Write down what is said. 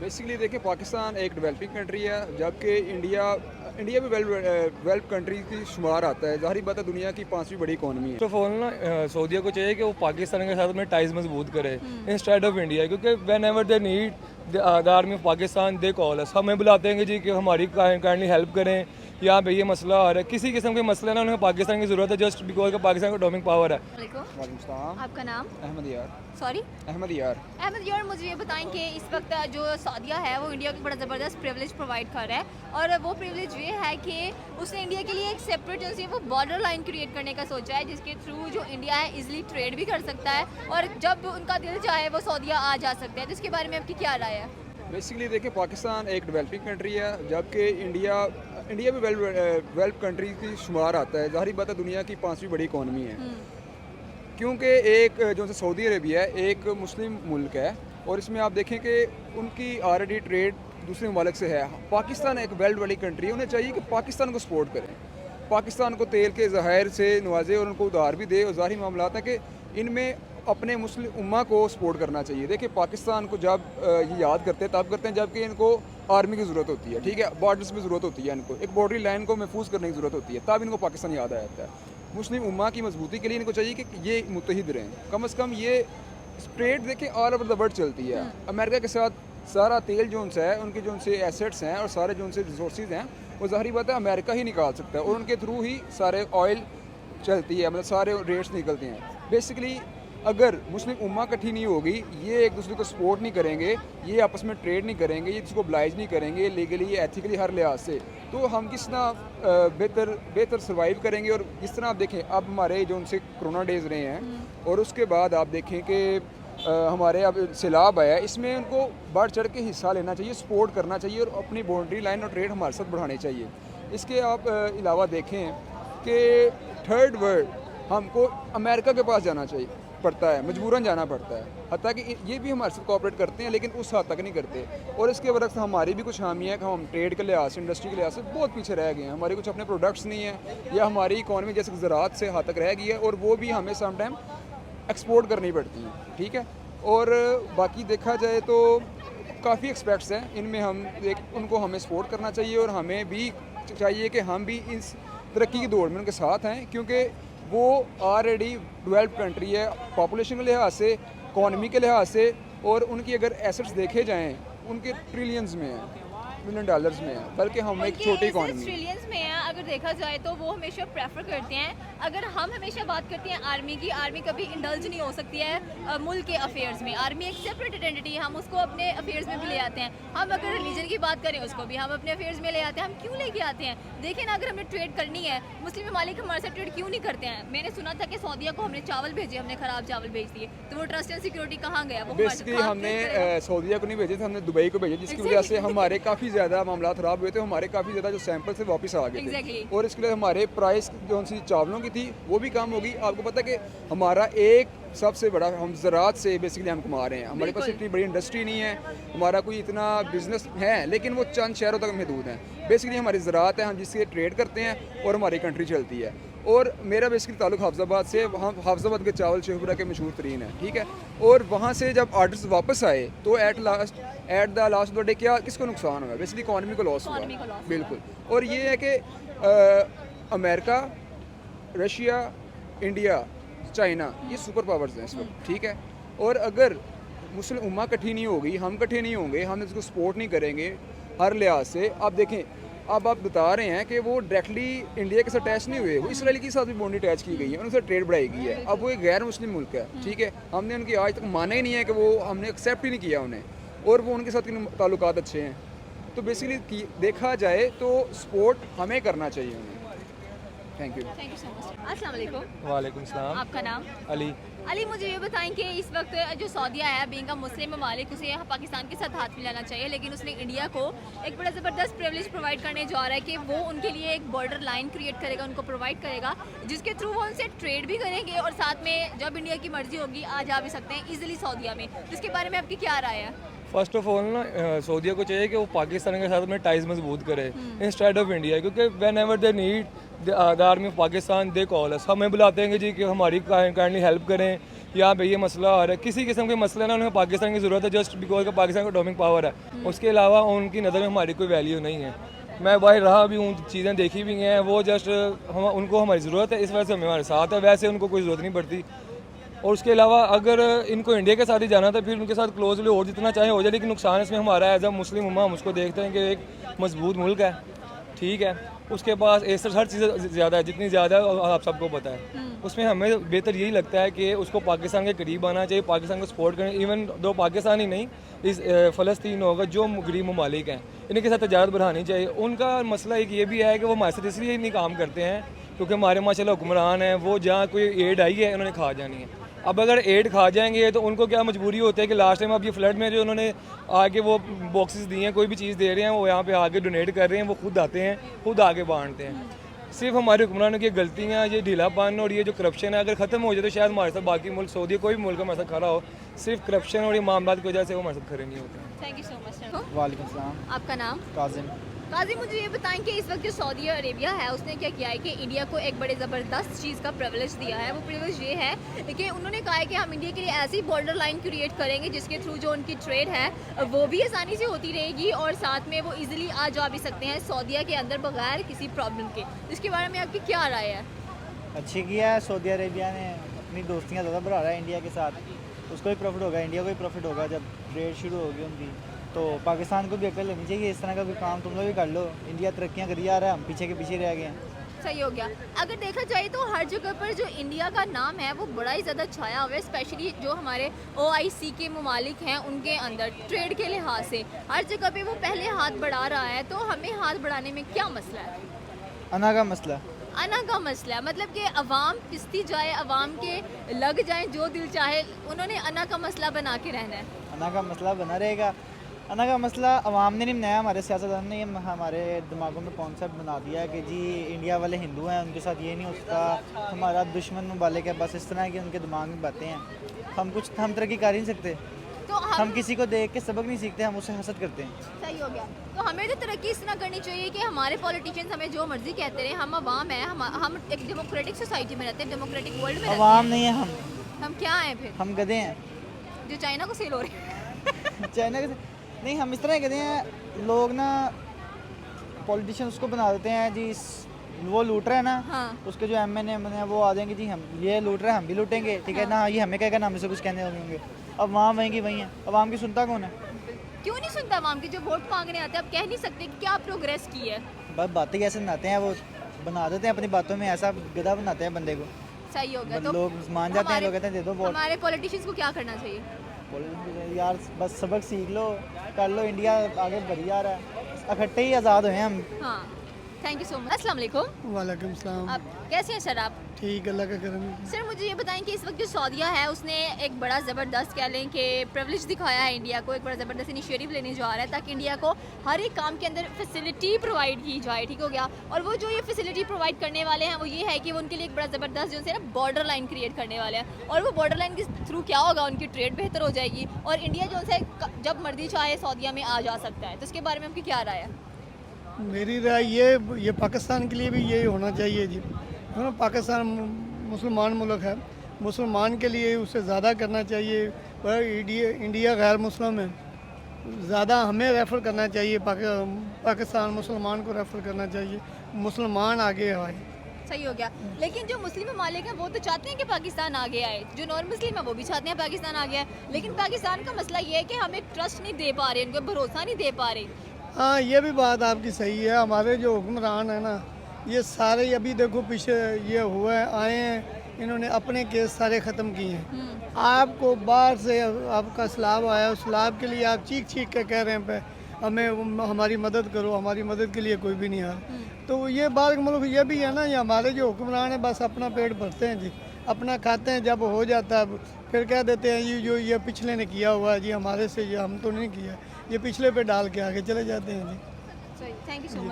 Basically देखिए पाकिस्तान एक developing country है जबकि इंडिया भी डेवलप कंट्री की शुमार आता है। ज़ाहिर बात है दुनिया की पांचवी बड़ी इकॉनमी है। फर्स्ट ऑफ ऑल ना सऊदीया को चाहिए कि वो पाकिस्तान के साथ अपने टाइज मजबूत करे इंस्टेड ऑफ इंडिया, क्योंकि when ever they need the army of Pakistan they call अस, हमें बुलाते हैं कि जी कि हमारी काइंडली हेल्प करें, यहाँ पे ये मसला आ रहा है, किसी किस्म के मसले ना उन्हें पाकिस्तान की ज़रूरत है जस्ट बिकॉज का पाकिस्तान का अटॉमिक पावर है। वालेकुम। वालेकुम सलाम। आपका नाम? अहमद यार। सॉरी, अहमद यार। अहमद यार, मुझे ये बताएं कि इस वक्त जो सऊदीया है वो इंडिया को बड़ा ज़बरदस्त प्रिविलेज प्रोवाइड कर रहा है, और वो प्रिविलेज ये है कि उसने इंडिया के लिए एक सेपरेट जो सी वो बॉर्डर लाइन क्रिएट करने का सोचा है, जिसके थ्रू जो इंडिया है इजीली ट्रेड भी कर सकता है, और जब उनका दिल चाहे वो सऊदीया आ जा सकते हैं। तो इसके बारे में आपकी क्या राय है? बेसिकली देखिए पाकिस्तान एक डेवलपिंग कंट्री है जबकि इंडिया भी डेवलप कंट्री की शुमार आता है। ज़ाहिर बात है दुनिया की पांचवी बड़ी इकॉनमी है, क्योंकि एक जो से सऊदी अरेबिया है एक मुस्लिम मुल्क है, और इसमें आप देखें कि उनकी ऑलरेडी ट्रेड दूसरे ममालिक से है। पाकिस्तान एक वेल वाली कंट्री है, उन्हें चाहिए कि पाकिस्तान को सपोर्ट करें, पाकिस्तान को तेल के ज़खायर से नवाजे और उनको उधार भी दे। और ज़ाहिर मामला है कि इनमें अपने मुस्लिम उम्मा को सपोर्ट करना चाहिए। देखिए पाकिस्तान को जब ये याद करते हैं तब करते हैं जबकि इनको आर्मी की ज़रूरत होती है, ठीक है, बॉर्डर्स में ज़रूरत होती है, इनको एक बॉर्डरी लाइन को महफूज करने की ज़रूरत होती है, तब इनको पाकिस्तान याद आ जाता है। मुस्लिम उम्मा की मजबूती के लिए इनको चाहिए कि ये मुत्तहिद रहें, कम अज़ कम ये ट्रेड देखें ऑल ओवर द वर्ल्ड चलती है। अमेरिका के साथ सारा तेल जो उनसे है, उनके जो उनसे एसेट्स हैं और सारे जो उनसे रिसोर्स हैं वो ज़ाहिर बात है अमेरिका ही निकाल सकता है, और उनके थ्रू ही सारे ऑयल चलती है, मतलब सारे रेट्स निकलते हैं। बेसिकली अगर मुस्लिम उम्मा इकट्ठी नहीं होगी, ये एक दूसरे को सपोर्ट नहीं करेंगे, ये आपस में ट्रेड नहीं करेंगे, ये किसी को oblige नहीं करेंगे लीगली एथिकली हर लिहाज से, तो हम किस तरह बेहतर सर्वाइव करेंगे। और जिस तरह आप देखें अब हमारे जो उनसे कोरोना डेज रहे हैं, और उसके बाद आप देखें कि हमारे अब सैलाब आया, इसमें उनको बढ़ चढ़ के हिस्सा लेना चाहिए, सपोर्ट करना चाहिए, और अपनी बाउंड्री लाइन और ट्रेड हमारे साथ बढ़ाने चाहिए। इसके आप अलावा देखें कि थर्ड वर्ल्ड हमको अमेरिका के पास जाना चाहिए पड़ता है, मजबूरन जाना पड़ता है, हत्ता कि ये भी हमारे साथ कोऑपरेट करते हैं लेकिन उस हद तक नहीं करते। और इसके बरक्स हमारी भी कुछ खामी है कि हम ट्रेड के लिहाज से, इंडस्ट्री के लिहाज से बहुत पीछे रह गए हैं, हमारे कुछ अपने प्रोडक्ट्स नहीं हैं, या हमारी इकॉनमी जैसे ज़राअत से हद तक रह गई है, और वो भी हमें समटाइम एक्सपोर्ट करनी पड़ती हैं, ठीक है। और बाकी देखा जाए तो काफ़ी एक्सपेक्ट्स हैं, इनमें हम उनको हमें सपोर्ट करना चाहिए, और हमें भी चाहिए कि हम भी इस तरक्की की दौड़ में उनके साथ हैं, क्योंकि वो ऑलरेडी डेवलप कंट्री है पॉपुलेशन के लिहाज से, इकॉनमी के लिहाज से, और उनकी अगर एसेट्स देखे जाएँ उनके ट्रिलियंस में है, $1 बिलियन में है, बल्कि हम एक छोटी इकॉनमी। ट्रिलियंस में है, अगर देखा जाए तो वो हमेशा प्रेफर करते हैं। अगर हम हमेशा बात करते हैं आर्मी की, आर्मी कभी इंडल्ज नहीं हो सकती है मुल्क के अफेयर्स में। आर्मी एक सेपरेट आइडेंटिटी है, हम उसको अपने अफेयर्स में भी ले आते हैं। हम अगर रिलीजन की बात करें उसको भी हम अपने अफेयर्स में ले आते हैं। हम क्यों लेके आते हैं? देखिए ना, अगर हमें ट्रेड करनी है, मुस्लिम ममालिक हमारे साथ ट्रेड क्यों नहीं करते हैं? मैंने सुना था कि सऊदीया को हमने चावल भेजे, हमने ख़राब चावल भेज दिए, तो वो ट्रस्ट एंड सिक्योरिटी कहाँ गया? वो बेसिकली हमने सऊदीया को नहीं भेजे थे, हमने दुबई को भेजे, जिसकी वजह से हमारे काफ़ी ज़्यादा मामला ख़राब हुए थे, हमारे काफ़ी ज़्यादा जो सैंपल से वापस आ गए थे, और इसके लिए हमारे प्राइस जो सी चावलों की थी वो भी कम होगी। आपको पता है कि हमारा एक सबसे बड़ा, हम ज़राअत से बेसिकली हम कमा रहे हैं, हमारे पास इतनी बड़ी इंडस्ट्री नहीं है, हमारा कोई इतना बिजनेस है, लेकिन वो चंद शहरों तक महदूद हैं। बेसिकली हमारी ज़राअत है, हम जिससे ट्रेड करते हैं और हमारी कंट्री चलती है। और मेरा बेसिकली ताल्लुक हाफजाबाद से, वहाँ हाफजाबाद के चावल शेखपुरा के मशहूर तरीन है, ठीक है। और वहाँ से जब ऑर्डर्स वापस आए तो एट द लास्ट डे क्या किसको नुकसान हुआ? बेसिकली इकॉनमी को लॉस हुआ, बिल्कुल। और ये है कि अमेरिका, रशिया, इंडिया, चाइना, ये सुपर पावर्स हैं इस वक्त, ठीक है। और अगर मुस्लिम उम्मा इकट्ठी नहीं होगी, हम इकट्ठे नहीं होंगे, हम इसको सपोर्ट नहीं करेंगे हर लिहाज से। आप देखें, अब आप बता रहे हैं कि वो डायरेक्टली इंडिया के साथ अटैच नहीं हुए, वो इसराइल के साथ भी बॉन्ड अटैच की गई है, उनसे ट्रेड बढ़ाई गई है। अब वो एक गैर मुस्लिम मुल्क है, ठीक है, हमने उनकी आज तक माना ही नहीं है कि वो, हमने एक्सेप्ट ही नहीं किया उन्हें, और वो उनके साथ ताल्लुकात अच्छे हैं। तो बेसिकली देखा जाए तो सपोर्ट हमें करना चाहिए उन्हें। Thank you so much. अस्सलाम वालेकुम। वालेकुम सलाम। आपका नाम? अली। अली, मुझे ये बताएं कि इस वक्त जो सऊदीया है, बीइंग अ मुस्लिम ममालिक, उसे यहाँ पाकिस्तान के साथ हाथ मिलाना चाहिए, लेकिन उसने इंडिया को एक बड़ा ज़बरदस्त प्रिविलेज प्रोवाइड करने जा रहा है कि वो उनके लिए एक बॉर्डर लाइन क्रिएट करेगा, उनको प्रोवाइड करेगा, जिसके थ्रू वो उनसे ट्रेड भी करेंगे, और साथ में जब इंडिया की मर्जी होगी आ जा भी सकते हैं ईजिली सऊदीया में। जिसके बारे में आपकी क्या राय है? फर्स्ट ऑफ ऑल ना सऊदीया को चाहिए कि वो पाकिस्तान के साथ अपने टाइज मजबूत करे इंस्टेड ऑफ इंडिया, क्योंकि when ever they need the army of Pakistan they call अस, हमें बुलाते हैं कि जी कि हमारी काइंडली हेल्प करें, यहाँ पे ये मसला आ रहा है, किसी किस्म के मसले ना उन्हें पाकिस्तान की ज़रूरत है जस्ट बिकॉज का पाकिस्तान का एटॉमिक पावर है, उसके अलावा उनकी नज़र में हमारी कोई वैल्यू नहीं है। मैं बाहर रहा भी हूँ, चीज़ें देखी भी हैं, वो जस्ट हम उनको हमारी ज़रूरत है, इस वजह से हमारे साथ है, वैसे उनको कोई ज़रूरत नहीं पड़ती। और उसके अलावा अगर इनको इंडिया के साथ ही जाना था फिर उनके साथ क्लोजली और जितना चाहे हो जाए, लेकिन नुकसान इसमें हमारा एज अ मुस्लिम उम्मा हम उसको देखते हैं कि एक मजबूत मुल्क है, ठीक है, उसके पास ऐसा हर चीज़ ज़्यादा है, जितनी ज़्यादा है आप सबको पता है, उसमें हमें बेहतर यही लगता है कि उसको पाकिस्तान के करीब आना चाहिए, पाकिस्तान को सपोर्ट करें। इवन दो पाकिस्तान ही नहीं, इस फ़लस्तीन होगा जो गरीब ममालिक हैं, इनके साथ तजारत बढ़ानी चाहिए। उनका मसला एक ये भी है कि वो हमारे साथ इसलिए नहीं काम करते हैं क्योंकि हमारे माशाल्लाह हुक्मरान हैं, वो जहाँ कोई एड आई है उन्होंने खा जानी है। अब अगर एड खा जाएंगे तो उनको क्या मजबूरी होती है कि लास्ट टाइम अब ये फ्लड में जो उन्होंने आके वो बॉक्सेस दिए हैं, कोई भी चीज़ दे रहे हैं, वो यहाँ पे आके डोनेट कर रहे हैं, वो खुद आते हैं, खुद आके बांटते हैं। सिर्फ हमारे हुक्मरानों की गलतियाँ, ये ढीलापन और ये जो करप्शन है अगर ख़त्म हो जाए तो शायद हमारे साथ बाकी मुल्क सऊदी कोई भी मुल्क हमारे साथ खड़ा हो, सिर्फ करप्शन और ये मामला की वजह से वो हमारे साथ खड़े नहीं होते। Thank you so much sir. वालेकुम सलाम। आपका नाम? काजिम। काजी, मुझे ये बताएं कि इस वक्त जो सऊदी अरेबिया है उसने क्या किया है कि इंडिया को एक बड़े ज़बरदस्त चीज़ का प्रिविलेज दिया है। वो प्रिविलेज ये है कि उन्होंने कहा है कि हम इंडिया के लिए ऐसी बॉर्डर लाइन क्रिएट करेंगे जिसके थ्रू जो उनकी ट्रेड है वो भी आसानी से होती रहेगी और साथ में वो इजीली आ जा भी सकते हैं सऊदीया के अंदर बगैर किसी प्रॉब्लम के। इसके बारे में आपकी क्या राय है? अच्छी किया है सऊदी अरेबिया ने, अपनी दोस्तियाँ ज़्यादा बढ़ा रहा है इंडिया के साथ, उसको भी प्रॉफिट होगा, इंडिया को भी प्रॉफिट होगा जब ट्रेड शुरू होगी उनकी। तो पाकिस्तान को भी अकल लेनी चाहिए, इस तरह का कोई काम तुम लोग भी कर लो, इंडिया तरक्कियाँ करी जा रहा है, हम पीछे के पीछे रह गए हैं। सही हो गया। अगर देखा जाए तो हर जगह पर जो इंडिया का नाम है वो बड़ा ही ज़्यादा छाया हुआ है, स्पेशली जो हमारे OIC के ममालिक हैं उनके अंदर ट्रेड के लिहाज से हर जगह पे वो पहले हाथ बढ़ा रहा है। तो हमें हाथ बढ़ाने में क्या मसला है? अना का मसला। अना का मसला है, मतलब कि अवाम पिसती जाए, अवाम के लग जाए जो दिल चाहे, उन्होंने अना का मसला बना के रहना है। अना का मसला बना रहेगा। अना का मसला अवाम ने नहीं बनाया, हमारे सियासतदान ने हमारे दिमागों में कॉन्सेप्ट बना दिया है कि जी इंडिया वाले हिंदू हैं, उनके साथ ये नहीं हो सकता, हमारा दुश्मन ममालिक है, बस इस तरह की उनके दिमाग में बातें हैं। हम तरक्की कर ही नहीं सकते, तो हम किसी को देख के सबक नहीं सीखते, हम उससे हसद करते हैं। सही हो गया। तो हमें तो तरक्की इस तरह करनी चाहिए कि हमारे पॉलिटिशियंस हमें जो मर्जी कहते रहे, हम अवाम हैं, हम एक डेमोक्रेटिक सोसाइटी में रहते हैं, डेमोक्रेटिक वर्ल्ड में रहते अवाम नहीं है हम क्या हैं फिर? हम गधे हैं। जो चाइना को सेल हो रहे हैं। चाइना के नहीं, हम इस तरह कहते हैं, लोग ना पॉलिटिशियन उसको बना देते हैं जी, वो लूट रहा है ना, हाँ। उसके जो MNA है वो आ जाएंगे जी, हम ये लूट रहे हैं हम भी लूटेंगे, ठीक है ना, ये हमें कहेगा ना, हमसे कुछ कहने होंगे। अब वहाँ वहीं की वहीं है, अवाम की सुनता कौन है? क्यों नहीं सुनता अवाम की? जो वोट मांगने आते हैं, आप कह नहीं सकते कि क्या प्रोग्रेस की है? बस बातें कैसे बनाते हैं, वो बना देते हैं अपनी बातों में, ऐसा गधा बनाते हैं बंदे को। सही हो गया। तो लोग मान जाते हैं, लोग कहते हैं दे दो वोट। हमारे पॉलिटिशियंस को क्या करना चाहिए? यार बस सबक सीख लो, कर लो, इंडिया आगे बढ़ी जा रहा है, इकट्ठे ही आज़ाद हुए हम। हाँ, थैंक यू सो मच। अस्सलाम वालेकुम। वालेकुम सलाम। आप कैसे हैं सर? आप ठीक, अल्लाह का करम। सर मुझे ये बताएं कि इस वक्त जो सऊदीया है उसने एक बड़ा ज़बरदस्त कह लें कि प्रिविलेज दिखाया है इंडिया को, एक बड़ा ज़बरदस्त इनिशिएटिव लेने जा रहा है ताकि इंडिया को हर एक काम के अंदर फैसिलिटी प्रोवाइड की जाए, ठीक हो गया। और वो जो ये फैसिलिटी प्रोवाइड करने वाले हैं वो ये है कि वो उनके लिए एक बड़ा ज़बरदस्त जो है ना बॉर्डर लाइन क्रिएट करने वाले हैं, और वो बॉर्डर लाइन के थ्रू क्या होगा, उनकी ट्रेड बेहतर हो जाएगी और इंडिया जो है जब मर्जी चाहे सऊदीया में आ जा सकता है। तो इसके बारे में आपकी क्या राय है? मेरी राय ये पाकिस्तान के लिए भी यही होना चाहिए जी, है ना। पाकिस्तान मुसलमान मुल्क है, मुसलमान के लिए उससे ज़्यादा करना चाहिए, पर इंडिया गैर मुस्लिम है, ज़्यादा हमें रेफ़र करना चाहिए, पाकिस्तान मुसलमान को रेफ़र करना चाहिए, मुसलमान आगे आए। सही हो गया। लेकिन जो मुस्लिम ममालिक हैं वो तो चाहते हैं कि पाकिस्तान आगे आए, जो नॉन मुस्लिम है वो भी चाहते हैं पाकिस्तान आगे आए, लेकिन पाकिस्तान का मसला ये है कि हम एक ट्रस्ट नहीं दे पा रहे, उनको भरोसा नहीं दे पा रहे। हाँ, ये भी बात आपकी सही है। हमारे जो हुक्मरान है ना, ये सारे अभी देखो पीछे ये हुए आए हैं, इन्होंने अपने केस सारे ख़त्म किए हैं। आपको बाहर से आपका सैलाब आया, उस सैलाब के लिए आप चीख चीख के कह रहे हैं पे हमें हमारी मदद करो, हमारी मदद के लिए कोई भी नहीं आ रहा। तो ये बाहर के मुल्क ये भी है ना, ये हमारे जो हुक्मरान है बस अपना पेट भरते हैं जी, अपना खाते हैं, जब हो जाता है फिर कह देते हैं ये जो ये पिछले ने किया हुआ है जी, हमारे से ये हम तो नहीं किया, ये पिछले पे डाल के आगे चले जाते हैं जी। Thank you so much.